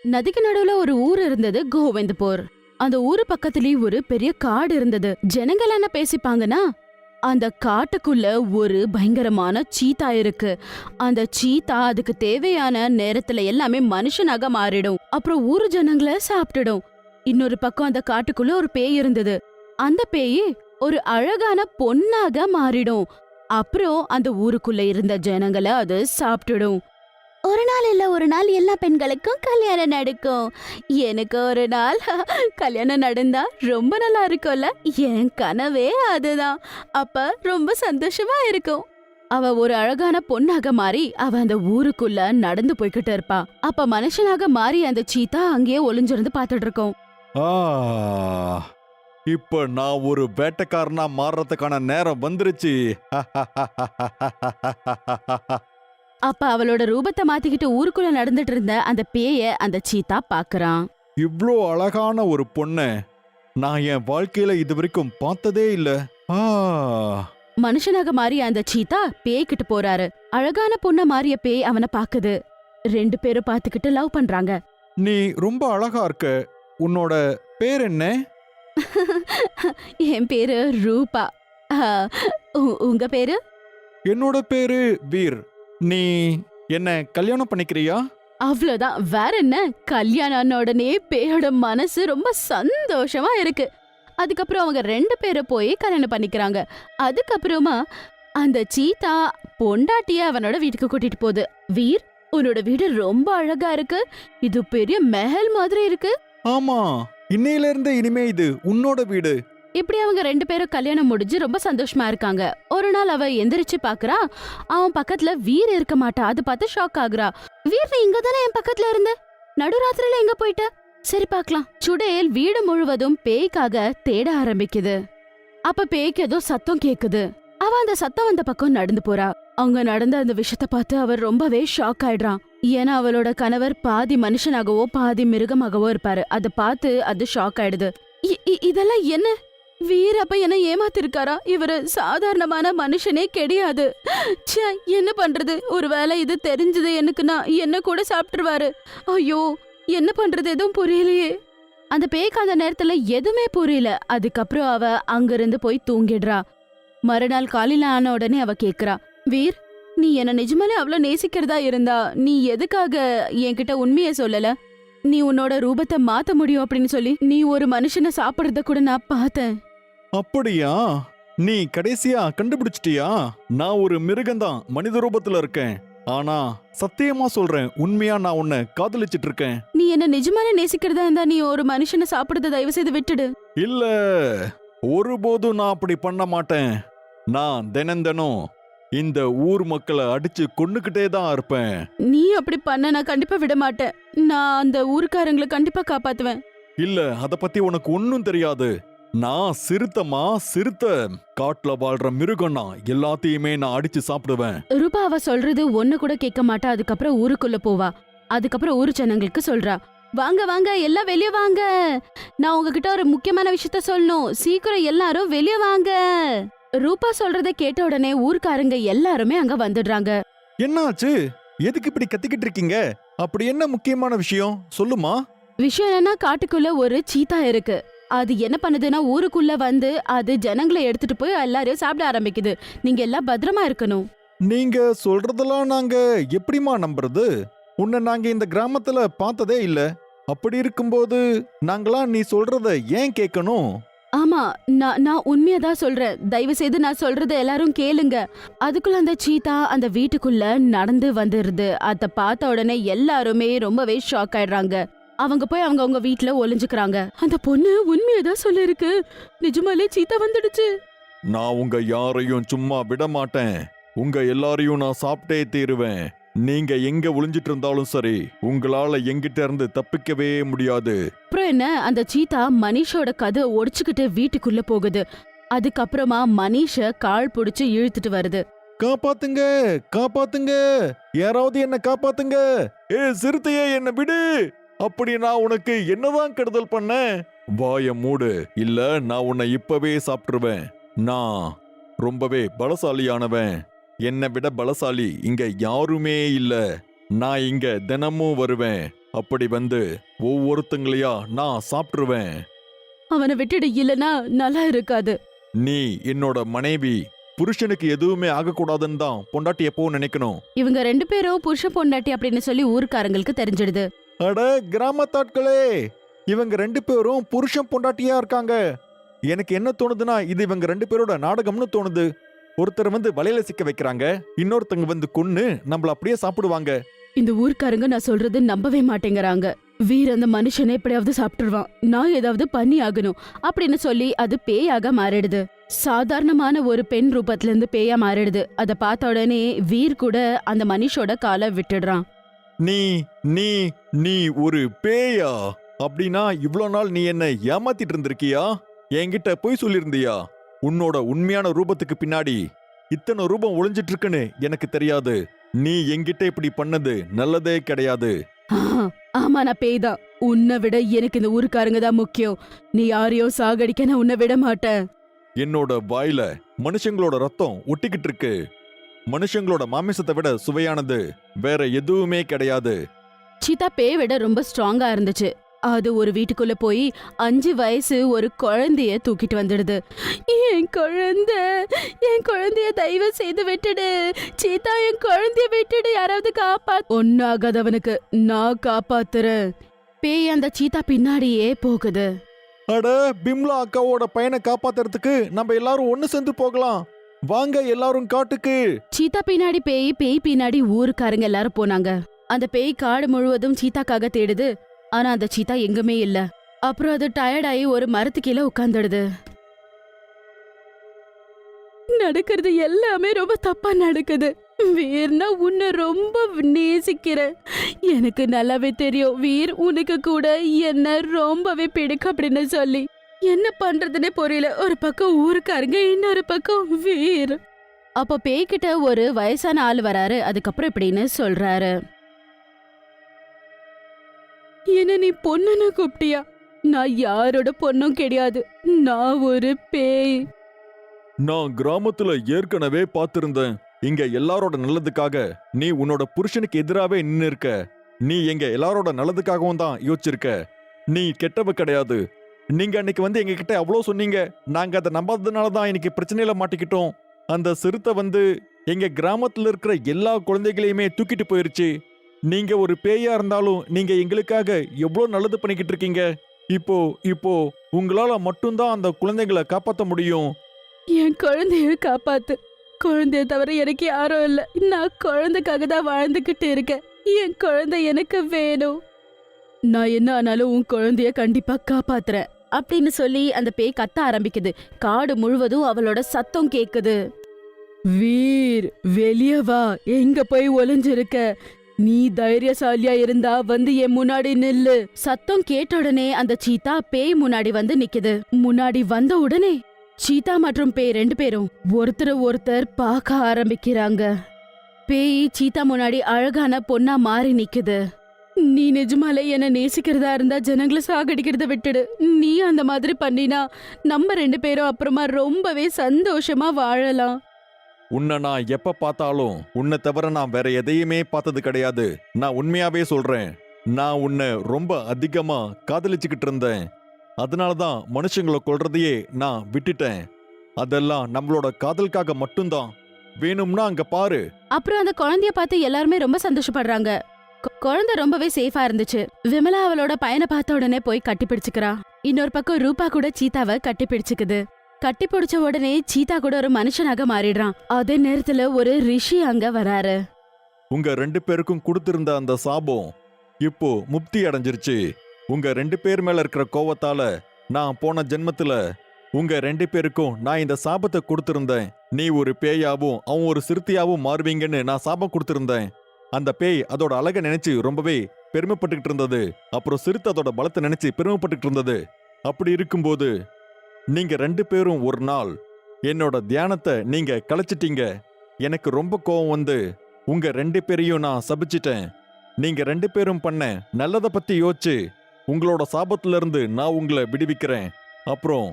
நதிக்கு நடுவுல ஒரு ஊர் இருந்தது, கோவிந்தபூர். அந்த ஊரு பக்கத்துலயே ஒரு பெரிய காடு இருந்தது. ஜனங்கள் என்ன பேசிப்பாங்கன்னா, அந்த காட்டுக்குள்ள ஒரு பயங்கரமான சீத்தா இருக்கு. அந்த சீத்தா அதுக்கு தேவையான நேரத்துல எல்லாமே மனுஷனாக மாறிடும். அப்புறம் ஊரு ஜனங்களை சாப்பிட்டுடும். இன்னொரு பக்கம் அந்த காட்டுக்குள்ள ஒரு பேய் இருந்தது. அந்த பேய் ஒரு அழகான பொண்ணாக மாறிடும். அப்புறம் அந்த ஊருக்குள்ள இருந்த ஜனங்களை அது சாப்பிட்டுடும். ஒரு நாள் இல்ல ஒரு நாள் எல்லா பெண்களுக்கும் கல்யாணம் நடக்கும். எனக்கு ஒரு நாள் கல்யாணம் நடந்தா ரொம்ப நல்லா இருக்கும்ல. என் கனவே அதுதான். அப்ப ரொம்ப சந்தோஷமா இருக்கும். அவ ஒரு அழகான பொண்ணாக மாறி அவ அந்த ஊருக்குள்ள நடந்து போய்கிட்டு இருப்பா. அப்ப மனுஷனாக மாறி அந்த சீத்தா அங்கேயே ஒளிஞ்சிருந்து பாத்துட்டு இருக்கோம். ஆ இப்ப நான் ஒரு வேட்டைக்காரனா மாறுறதுக்கான நேரம் வந்துருச்சு. அப்ப அவளோட ரூபத்தை மாத்திக்கிட்டு ஊருக்குள்ள நடந்துட்டு இருந்த அந்த பேய அந்த சீத்தா பாக்குறான். இவ்ளோ அழகான ஒரு பொண்ண நான் என் வாழ்க்கையில இது வரைக்கும் பார்த்ததே இல்ல. ஆ மனுஷனாக மாறி அந்த சீத்தா பேய்கிட்டு போறாரு. அழகான பொண்ண மாறிய பேய் அவனை பாக்குது. 2 பேரும் பாத்துக்கிட்டு லவ் பண்றாங்க. நீ ரொம்ப அழகா இருக்க. உன்னோட பேர் என்ன? என் பேரு ரூபா. ஆ, உங்க பேரு? என்னோட பேரு வீர். நீ என்ன கல்யாணம் பண்ணிக்கிறியா? அவ்வளவுதான், வேற என்ன? கல்யாணம் ஆன உடனே பேயோட மனசு ரொம்ப சந்தோஷமா இருக்கு. அதுக்கப்புறம் அவங்க 2 பேரை போய் கல்யாணம் பண்ணிக்கிறாங்க. அதுக்கப்புறமா அந்த சீதா பொண்டாட்டிய அவனோட வீட்டுக்கு கூட்டிட்டு போகுது. வீர், உன்னோட வீடு ரொம்ப அழகா இருக்கு. இது பெரிய மஹல் மாதிரி இருக்கு. ஆமா, இன்னையில இருந்து இனிமே இது உன்னோட வீடு. இப்படி அவங்க 2 பேரும் கல்யாணம் முடிஞ்சு ரொம்ப சந்தோஷமா இருக்காங்க. ஒரு நாள் அவ எந்திரிச்சு பாக்குறா, அவன் பக்கத்துல வீர் இருக்க மாட்டா. அது பார்த்து ஷாக் ஆகுறா. வீர், நீ இங்க தானே என் பக்கத்துல இருந்த, நடுராத்திரில எங்க போயிட்ட? சரி பார்க்கலாம். சுடேல் வீடு முழுவதும் பேய்க்காக தேட ஆரம்பிக்குது. அப்ப பேய்க்கு ஏதோ சத்தம் கேக்குது. அவ அந்த சத்தம் வந்த பக்கம் நடந்து போறா. அவங்க நடந்த அந்த விஷயத்த பார்த்து அவர் ரொம்பவே ஷாக் ஆயிடுறான். ஏன்னா அவளோட கணவர் பாதி மனுஷனாகவோ பாதி மிருகமாகவோ இருப்பாரு. அதை பார்த்து அது ஷாக் ஆயிடுது. இதெல்லாம் என்ன? வீர் அப்ப என்ன ஏமாத்திருக்காரா? இவரு சாதாரணமான மனுஷனே கிடையாது. ச்சே, என்ன பண்றது? ஒருவேளை இது தெரிஞ்சது எனக்குன்னா என்ன கூட சாப்பிட்டுருவாரு. ஐயோ, என்ன பண்றது? எதுவும் புரியலையே. அந்த பேய்க்கு அந்த நேரத்துல எதுவுமே புரியல. அதுக்கப்புறம் அவ அங்கிருந்து போய் தூங்கிடுறா. மறுநாள் காலையில ஆன உடனே அவ கேக்குறா, வீர், நீ என்ன நிஜமாலே அவ்வளவு நேசிக்கிறதா இருந்தா நீ எதுக்காக என்கிட்ட உண்மைய சொல்லல? நீ உன்னோட ரூபத்தை மாத்த முடியும் அப்படின்னு சொல்லி நீ ஒரு மனுஷனை சாப்பிடுறத கூட நான் பார்த்தேன். அப்படியா? நீ கடைசியா கண்டுபிடிச்சிட்டியா? நான் ஒரு மிருகம்தான், மனித ரூபத்துல இருக்கேன். ஆனா சத்தியமா சொல்றேன், உண்மையா நான் உன்னை காதலிச்சிட்டு இருக்கேன். நீ என்ன நிஜமாலே நேசிக்கிறதா இருந்தா நீ ஒரு மனுஷனை சாப்பிடுறத தயவு செய்து விட்டுடு. இல்ல, ஒருபோதும் நான் அப்படி பண்ண மாட்டேன். நான் தினம் இந்த ஊர் மக்களை அடிச்சு கொன்னுகிட்டே தான் இருப்பேன். நீ அப்படி பண்ண நான் கண்டிப்பா விட மாட்டேன். நான் அந்த ஊர்க்காரங்களை கண்டிப்பா காப்பாத்துவேன். இல்ல, அத பத்தி உனக்கு ஒன்னும் தெரியாது. நான் சிறுத்த காட்டுல வாழ்ற மிருகம்னா எல்லாத்தையுமே நான் அடிச்சு சாப்பிடுவேன். ரூபா அவ சொல்றது ஒண்ணு கூட கேட்க மாட்டா. அதுக்கப்புறம் ஊருக்குள்ள போவா. அதுக்கப்புறம் ஊரு ஜனங்களுக்கு சொல்றா, வாங்க வாங்க, எல்லாம் வெளியே வாங்க. நான் உங்ககிட்ட ஒரு முக்கியமான விஷயத்த சொல்லணும். சீக்கிரம் எல்லாரும் வெளியே வாங்க. ரூபா சொல்றத கேட்ட உடனே ஊர்க்காரங்க எல்லாருமே அங்க வந்துடுறாங்க. என்னாச்சு? எதுக்கு இப்படி கத்திக்கிட்டு இருக்கீங்க? அப்படி என்ன முக்கியமான விஷயம் சொல்லுமா? விஷயம் என்னன்னா, காட்டுக்குள்ள ஒரு சீத்தா இருக்கு. அது என்ன பண்ணுதுன்னா, ஊருக்குள்ள வந்து அது ஜனங்களை எடுத்துட்டு போய் எல்லாரையும் சாப்பிட ஆரம்பிக்குது. நீங்க எல்லாம் பத்திரமா இருக்கணும். நீங்க சொல்றதெல்லாம் நாங்க எப்படிமா நம்புறது? உன்னை நாங்க இந்த கிராமத்துல பார்த்ததே இல்ல. அப்படி இருக்கும்போது நாங்களா நீ சொல்றத ஏன் கேட்கணும்? ஆமா, நான் உண்மையதான் சொல்றேன். தயவு செய்து நான் சொல்றத எல்லாரும் கேளுங்க. அதுக்குள்ள அந்த சீத்தா அந்த வீட்டுக்குள்ள நடந்து வந்துருது. அத பார்த்த உடனே எல்லாருமே ரொம்பவே ஷாக் ஆயிடுறாங்க. அவங்க போய் அவங்க வீட்டுல ஒளிஞ்சுக்கிறாங்க. அந்த பொண்ணு உண்மையதான் சொல்லிருக்கு. நிஜமாலே சீத்தா வந்துடுச்சு. நான் உங்க யாரையும் சும்மா விட மாட்டேன். உங்க எல்லாரையும் நான் சாப்பிட்டே தீருவேன். நீங்க எங்க ஒளிஞ்சிட்டு இருந்தாலும் சரி, உங்களால எங்கிட்ட இருந்து தப்பிக்கவே முடியாது. அப்புறம் என்ன, அந்த சீத்தா மனிஷோட கதை ஒடிச்சுக்கிட்டு வீட்டுக்குள்ள போகுது. அதுக்கப்புறமா மனிஷ கால் புடிச்சு இழுத்துட்டு வருது. காப்பாத்துங்க, காப்பாத்துங்க, யாராவது என்ன காப்பாத்துங்க. சிறுத்தையே, என்ன விடு. அப்படி நான் உனக்கு என்னதான் கெடுதல் பண்ண? வாய மூடு, இல்ல நான் உன்னை இப்பவே சாப்பிட்டுருவேன். நான் ரொம்பவே பலசாலியானவன். என்னை விட பலசாலி இங்க யாருமே இல்ல. நான் இங்க தினமும் வருவேன். அப்படி வந்து ஒவ்வொருத்தங்களையா நான் சாப்பிட்டுருவேன். அவனை விட்டுடு, இல்லனா நல்லா இருக்காது. நீ என்னோட மனைவி. புருஷனுக்கு எதுவுமே ஆகக்கூடாதுன்னு தான் பொண்டாட்டி எப்பவும் நினைக்கணும். இவங்க 2 பேரும் புருஷ பொண்டாட்டி அப்படின்னு சொல்லி ஊர்க்காரங்களுக்கு தெரிஞ்சிடுது. அட கிராமத்தாட்களே, இவங்க 2 பேரும் புருஷன் பொண்டாட்டியா இருக்காங்க. எனக்கு என்ன தோணுதுன்னா இது இவங்க 2 பேரோட நாடகம்னு தோணுது. ஒருத்தர் வந்து வலையில சிக்க வைக்கிறாங்க, இன்னொருத்தங்க வந்து கொன்னு நம்மள அப்படியே சாப்பிடுவாங்க. இந்த ஊர்க்காரங்க நான் சொல்றது நம்பவே மாட்டேங்கறாங்க. வீர் அந்த மனுஷனை எப்படியாவது சாப்பிட்டுருவான், நான் ஏதாவது பண்ணி ஆகணும் அப்படின்னு சொல்லி அது பேயாக மாறிடுது. சாதாரணமான ஒரு பெண் ரூபத்துல இருந்து பேயா மாறிடுது. அத பார்த்த உடனே வீர் கூட அந்த மனுஷோட காலை விட்டுடுறான். நீ நீ நீ ஒரு பேயா? அப்படின்னா இவ்ளோ நாள் நீ என்ன ஏமாத்திட்டு இருந்திருக்கியா? என்கிட்ட போய் சொல்லியிருந்தியா? உன்னோட உண்மையான ரூபத்துக்கு பின்னாடி இத்தனை ரூபம் ஒளிஞ்சிட்டு இருக்குன்னு எனக்கு தெரியாது. நீ என்கிட்ட இப்படி பண்ணது நல்லதே கிடையாது. ஆமா, நான் பேய்தான். உன்னை விட எனக்கு இந்த ஊருக்காரங்க தான் முக்கியம். நீ யாரையோ சாகடிக்க நான் உன்னை விட மாட்டேன். என்னோட வாயில மனுஷங்களோட ரத்தம் ஒட்டிக்கிட்டு இருக்கு. மனுஷங்களோட மாமிசத்தை விட சுவையானது வேற எதுவுமே கிடையாது. சீதா பேய் விட ரொம்ப ஸ்ட்ராங்கா இருந்துச்சு. அது ஒரு வீட்டுக்குள்ள போய் 5 வயசு ஒரு குழந்தைய தூக்கிட்டு வந்துடுது. என் குழந்தைய தயவு செய்து விட்டுடு சீதா, என் குழந்தைய விட்டுடு, யாராவது ஒன்னாகாதவனுக்கு நான் காப்பாத்துறேன். பேய் அந்த சீதா பின்னாடியே போகுது. அட, பிம்லா அக்காவோட பையனை காப்பாத்துறதுக்கு நம்ம எல்லாரும் ஒண்ணு சேர்ந்து போகலாம். வாங்க எல்லாரும் காட்டுக்கு. சீதா பின்னாடி பேய் பின்னாடி ஊருக்காரங்க எல்லாரும் போனாங்க. அந்த பேய் காடு முழுவதும் சீதாக்காக தேடுது. ஆனா அந்த சீதா எங்குமே இல்ல. அப்புறம் அது டயர்டாயி ஒரு மரத்து கீழே உட்கார்ந்துடுது. நடக்கிறது எல்லாமே ரொம்ப தப்பா நடக்குது. வீர்னா உன்னை ரொம்ப நேசிக்கிறேன். எனக்கு நல்லாவே தெரியும் வீர் உனக்கு கூட என்ன ரொம்பவே பிடிக்கும் அப்படின்னு சொல்லி. என்ன பண்றதுன்னே புரியல. ஒரு பக்கம் ஊருக்காரங்க, இன்னொரு பக்கம் வீர். அப்ப பேய்கிட்ட ஒரு வயசான ஆள் வராரு. அதுக்கப்புறம் இப்படின்னு சொல்றாரு, என்ன நீ பொண்ணுன்னு கூப்பிட்டியா? நான் யாரோட பொண்ணும் கிடையாது, நான் ஒரு பேய். நான் கிராமத்துல ஏற்கனவே பார்த்திருந்தேன். இங்க எல்லாரோட நல்லதுக்காக நீ உன்னோட புருஷனுக்கு எதிராவே நின்னு இருக்க. நீ எங்க எல்லாரோட நல்லதுக்காகவும் தான் யோசிச்சிருக்க. நீ கெட்டவ கிடையாது. நீங்க அன்னைக்கு வந்து எங்க கிட்ட அவ்வளோ சொன்னீங்க. நாங்க அதை நம்பாததுனால தான் இன்னைக்கு பிரச்சனையில மாட்டிக்கிட்டோம். அந்த சிறுத்தை வந்து எங்க கிராமத்துல இருக்கிற எல்லா குழந்தைகளையுமே தூக்கிட்டு போயிருச்சு. நீங்க ஒரு பேயா இருந்தாலும் நீங்க எங்களுக்காக எவ்வளோ நல்லது பண்ணிக்கிட்டு இருக்கீங்க. இப்போ உங்களால மட்டும்தான் அந்த குழந்தைகளை காப்பாற்ற முடியும். என் குழந்தைய காப்பாத்து. குழந்தைய தவிர எனக்கு யாரும் இல்ல. நான் குழந்தைக்காக தான் வாழ்ந்துகிட்டு இருக்கேன். என் குழந்தை எனக்கு வேணும். நான் என்ன ஆனாலும் உன் குழந்தைய கண்டிப்பா காப்பாத்துறேன் அப்படின்னு சொல்லி அந்த பேய் கத்த ஆரம்பிக்குது. காடு முழுவதும் அவளோட சத்தம் கேக்குது. வீர், வெளிய வா. எங்க போய் ஒளிஞ்சிருக்க? நீ தைரியசாலியா இருந்தா வந்து என் முன்னாடி நில்லு. சத்தம் கேட்ட உடனே அந்த சீதா பேய் முன்னாடி வந்து நிக்குது. முன்னாடி வந்த உடனே சீதா மற்றும் பேய் 2 பேரும் ஒருத்தர் பார்க்க ஆரம்பிக்கிறாங்க. பேய் சீதா முன்னாடி அழகான பொண்ணா மாறி நிக்குது. நீ நிஜமாலே என்ன நேசிக்கிறதா இருந்தா ஜனங்களை சாகடிக்கிறத விட்டுடு. நீ அந்த மாதிரி பண்ணினா நம்ம 2 பேரும் அப்புறமா ரொம்பவே சந்தோஷமா வாழலாம். உன்னை நான் எப்ப பார்த்தாலும் உன்னை தவிர நான் வேற எதையுமே பார்த்தது கிடையாது. நான் உண்மையாவே சொல்றேன். நான் உன்னை ரொம்ப அதிகமா காதலிச்சுக்கிட்டு இருந்தேன். அதனாலதான் மனுஷங்களை கொல்றதையே நான் விட்டுட்டேன். அதெல்லாம் நம்மளோட காதலுக்காக மட்டும்தான். வேணும்னா அங்க பாரு. அப்புறம் அந்த குழந்தைய பார்த்து எல்லாருமே ரொம்ப சந்தோஷப்படுறாங்க. குழந்தை ரொம்பவே சேஃபா இருந்துச்சு. விமலா அவளோட பையனை பார்த்த உடனே போய் கட்டி பிடிச்சுக்கிறா. இன்னொரு பக்கம் ரூபா கூட சீதாவை கட்டி பிடிச்சுக்குது. கட்டி பிடிச்ச உடனே சீதா கூட ஒரு மனுஷனாக மாறிடுறான். அதே நேரத்துல ஒரு ரிஷி அங்க வராரு. உங்க 2 பேருக்கும் கொடுத்திருந்த அந்த சாபம் இப்போ முக்தி அடைஞ்சிருச்சு. உங்க 2 பேர் மேல இருக்கிற கோவத்தால நான் போன ஜென்மத்துல உங்க 2 பேருக்கும் நான் இந்த சாபத்தை கொடுத்திருந்தேன். நீ ஒரு பேயாவும் அவன் ஒரு சிறுத்தையாவும் மாறுவீங்கன்னு நான் சாபம் கொடுத்திருந்தேன். அந்த பேய் அதோட அழகை நினைச்சு ரொம்பவே பெருமைப்பட்டுக்கிட்டு இருந்தது. அப்புறம் சிறுத்தை அதோட பலத்தை நினைச்சு பெருமைப்பட்டுக்கிட்டு இருந்தது. அப்படி இருக்கும்போது நீங்க 2 பேரும் ஒரு நாள் என்னோட தியானத்தை நீங்க கலைச்சிட்டீங்க. எனக்கு ரொம்ப கோவம் வந்து உங்க 2 பேரையும் நான் சபிச்சிட்டேன். நீங்க 2 பேரும் பண்ண நல்லதை பத்தி யோசிச்சு உங்களோட சாபத்துல இருந்து நான் உங்களை விடுவிக்கிறேன். அப்புறம்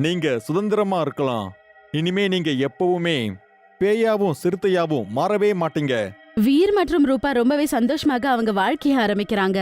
நீங்க சுதந்திரமா இருக்கலாம். இனிமே நீங்க எப்பவுமே பேயாவும் சிறுத்தையாவும் மாறவே மாட்டீங்க. வீர் மற்றும் ரூபா ரொம்பவே சந்தோஷமாக அவங்க வாழ்க்கைய ஆரம்பிக்கிறாங்க.